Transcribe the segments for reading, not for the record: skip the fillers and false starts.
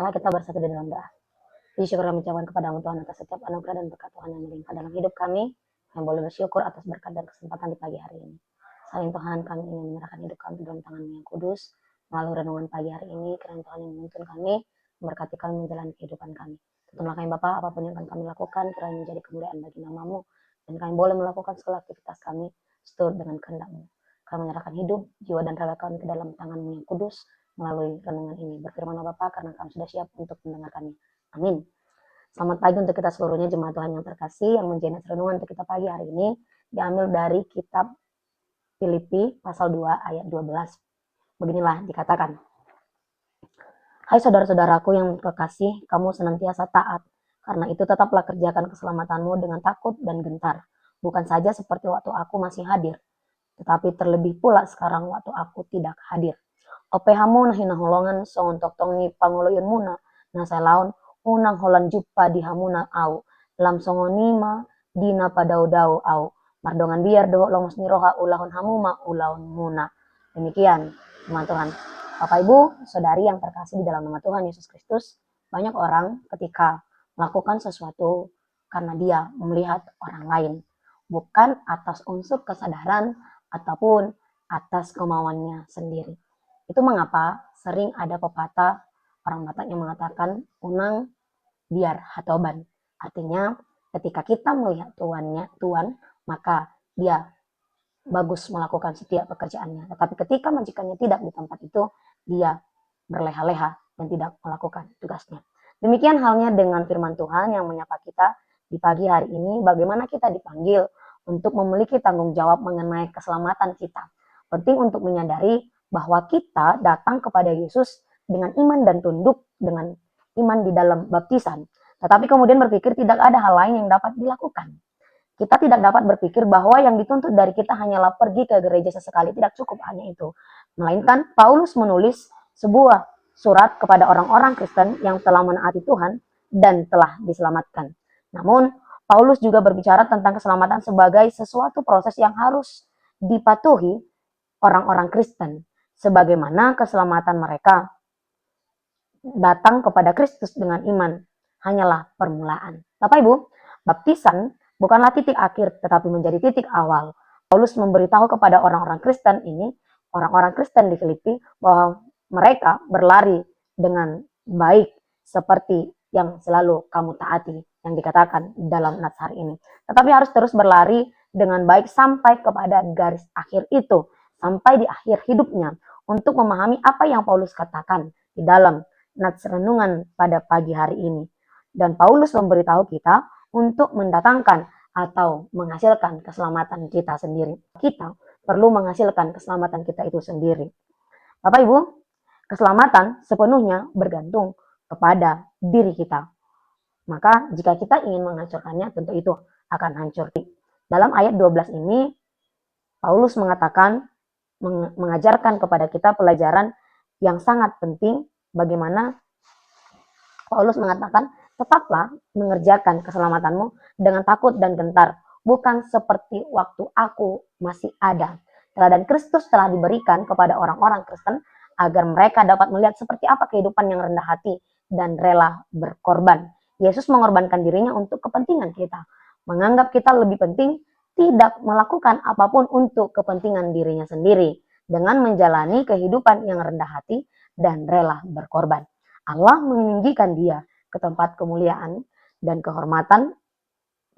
Marilah kita bersatu di dalam doa. Puji syukur kami ucapkan kepada-Mu Tuhan atas setiap anugerah dan berkat Tuhan yang melimpah dalam hidup kami. Yang boleh bersyukur atas berkat dan kesempatan di pagi hari ini. Saling Tuhan, kami ingin menyerahkan hidup kami dalam tangan-Mu yang kudus. Melalui renungan pagi hari ini, kiranya Tuhan yang menuntun kami, memberkati kami menjalani kehidupan kami. Tuntunlah kami Bapa, apapun yang akan kami lakukan, kiranya menjadi kemuliaan bagi nama-Mu. Dan kami boleh melakukan segala aktivitas kami seturut dengan kehendak-Mu. Kami menyerahkan hidup, jiwa dan raga kami ke dalam tangan-Mu yang kudus. Melalui renungan ini, berfirmanlah Bapa, karena kami sudah siap untuk mendengarkannya. Amin. Selamat pagi untuk kita seluruhnya, jemaat Tuhan yang terkasih. Yang menjadi renungan untuk kita pagi hari ini diambil dari kitab Filipi pasal 2 ayat 12. Beginilah dikatakan. Hai saudara-saudaraku yang terkasih, kamu senantiasa taat. Karena itu tetaplah kerjakan keselamatanmu dengan takut dan gentar. Bukan saja seperti waktu aku masih hadir, tetapi terlebih pula sekarang waktu aku tidak hadir. Opehamu nahina holongan songon tongi pangoloyun muna nasai laun unang holan juppa di hamuna au lam songonima dina padau-dau au mardongan biar doh longos niroha ulahun hamuma ulahun muna. Demikian teman Tuhan. Bapak Ibu, saudari yang terkasih di dalam nama Tuhan Yesus Kristus, banyak orang ketika melakukan sesuatu karena dia melihat orang lain, bukan atas unsur kesadaran ataupun atas kemauannya sendiri. Itu mengapa sering ada pepatah orang Batak yang mengatakan unang biar hatoban. Artinya ketika kita melihat Tuhan, maka dia bagus melakukan setiap pekerjaannya. Tetapi ketika majikannya tidak di tempat itu, dia berleha-leha dan tidak melakukan tugasnya. Demikian halnya dengan firman Tuhan yang menyapa kita di pagi hari ini, bagaimana kita dipanggil untuk memiliki tanggung jawab mengenai keselamatan kita. Penting untuk menyadari bahwa kita datang kepada Yesus dengan iman dan tunduk dengan iman di dalam baptisan. Tetapi kemudian berpikir tidak ada hal lain yang dapat dilakukan. Kita tidak dapat berpikir bahwa yang dituntut dari kita hanyalah pergi ke gereja sesekali, tidak cukup hanya itu. Melainkan Paulus menulis sebuah surat kepada orang-orang Kristen yang telah menaati Tuhan dan telah diselamatkan. Namun Paulus juga berbicara tentang keselamatan sebagai sesuatu proses yang harus dipatuhi orang-orang Kristen. Sebagaimana keselamatan mereka datang kepada Kristus dengan iman hanyalah permulaan. Bapak Ibu, baptisan bukanlah titik akhir tetapi menjadi titik awal. Paulus memberitahu kepada orang-orang Kristen ini, orang-orang Kristen di Filipi, bahwa mereka berlari dengan baik seperti yang selalu kamu taati, yang dikatakan dalam nats hari ini. Tetapi harus terus berlari dengan baik sampai kepada garis akhir itu, sampai di akhir hidupnya, untuk memahami apa yang Paulus katakan di dalam nats renungan pada pagi hari ini. Dan Paulus memberitahu kita untuk mendatangkan atau menghasilkan keselamatan kita sendiri. Kita perlu menghasilkan keselamatan kita itu sendiri. Bapak Ibu, keselamatan sepenuhnya bergantung kepada diri kita. Maka jika kita ingin menghancurkannya, tentu itu akan hancur. Dalam ayat 12 ini, Paulus mengatakan, mengajarkan kepada kita pelajaran yang sangat penting, bagaimana Paulus mengatakan, tetaplah mengerjakan keselamatanmu dengan takut dan gentar, bukan seperti waktu aku masih ada. Teladan Kristus telah diberikan kepada orang-orang Kristen agar mereka dapat melihat seperti apa kehidupan yang rendah hati dan rela berkorban. Yesus mengorbankan dirinya untuk kepentingan kita. Menganggap kita lebih penting, tidak melakukan apapun untuk kepentingan dirinya sendiri, dengan menjalani kehidupan yang rendah hati dan rela berkorban. Allah meninggikan dia ke tempat kemuliaan dan kehormatan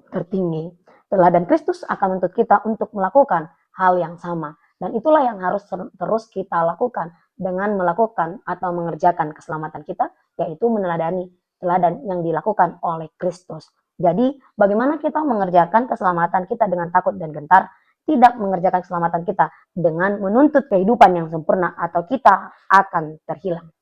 tertinggi. Teladan Kristus akan menuntut kita untuk melakukan hal yang sama. Dan itulah yang harus terus kita lakukan dengan melakukan atau mengerjakan keselamatan kita, yaitu meneladani teladan yang dilakukan oleh Kristus. Jadi bagaimana kita mengerjakan keselamatan kita dengan takut dan gentar, tidak mengerjakan keselamatan kita dengan menuntut kehidupan yang sempurna atau kita akan terhilang.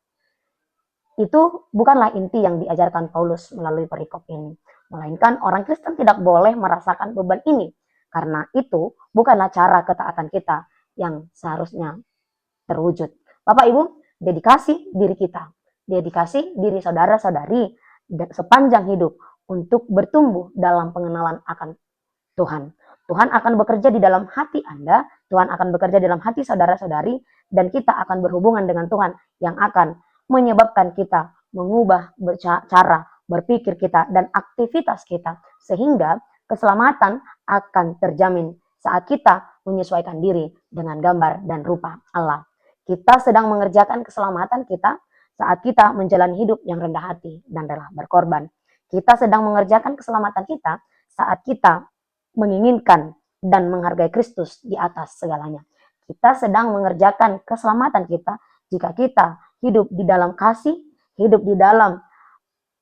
Itu bukanlah inti yang diajarkan Paulus melalui perikop ini. Melainkan orang Kristen tidak boleh merasakan beban ini. Karena itu bukanlah cara ketaatan kita yang seharusnya terwujud. Bapak Ibu, dedikasi diri kita, dedikasi diri saudara-saudari sepanjang hidup untuk bertumbuh dalam pengenalan akan Tuhan. Tuhan akan bekerja di dalam hati Anda, Tuhan akan bekerja dalam hati saudara-saudari, dan kita akan berhubungan dengan Tuhan yang akan menyebabkan kita mengubah cara berpikir kita dan aktivitas kita, sehingga keselamatan akan terjamin saat kita menyesuaikan diri dengan gambar dan rupa Allah. Kita sedang mengerjakan keselamatan kita saat kita menjalani hidup yang rendah hati dan rela berkorban. Kita sedang mengerjakan keselamatan kita saat kita menginginkan dan menghargai Kristus di atas segalanya. Kita sedang mengerjakan keselamatan kita jika kita hidup di dalam kasih, hidup di dalam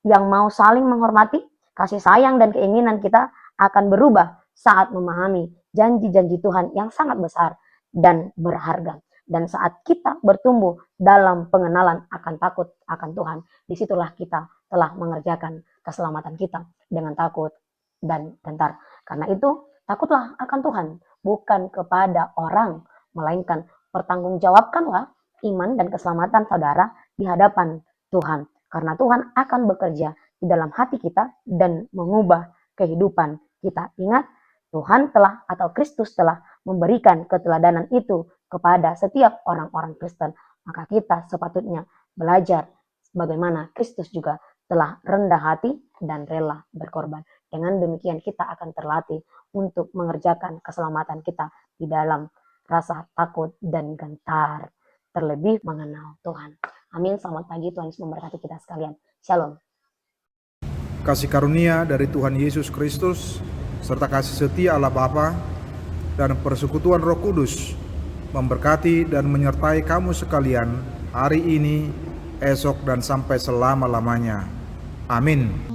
yang mau saling menghormati, kasih sayang dan keinginan kita akan berubah saat memahami janji-janji Tuhan yang sangat besar dan berharga. Dan saat kita bertumbuh dalam pengenalan akan takut akan Tuhan, disitulah kita telah mengerjakan keselamatan kita dengan takut dan gentar. Karena itu, takutlah akan Tuhan, bukan kepada orang, melainkan pertanggungjawabkanlah iman dan keselamatan saudara di hadapan Tuhan. Karena Tuhan akan bekerja di dalam hati kita dan mengubah kehidupan kita. Ingat, Tuhan telah atau Kristus telah memberikan keteladanan itu kepada setiap orang-orang Kristen. Maka kita sepatutnya belajar bagaimana Kristus juga telah rendah hati dan rela berkorban. Dengan demikian kita akan terlatih untuk mengerjakan keselamatan kita di dalam rasa takut dan gentar, terlebih mengenal Tuhan. Amin. Selamat pagi, Tuhan Yesus memberkati kita sekalian. Shalom. Kasih karunia dari Tuhan Yesus Kristus, serta kasih setia Allah Bapa dan persekutuan Roh Kudus memberkati dan menyertai kamu sekalian hari ini, esok, dan sampai selama-lamanya. Amin.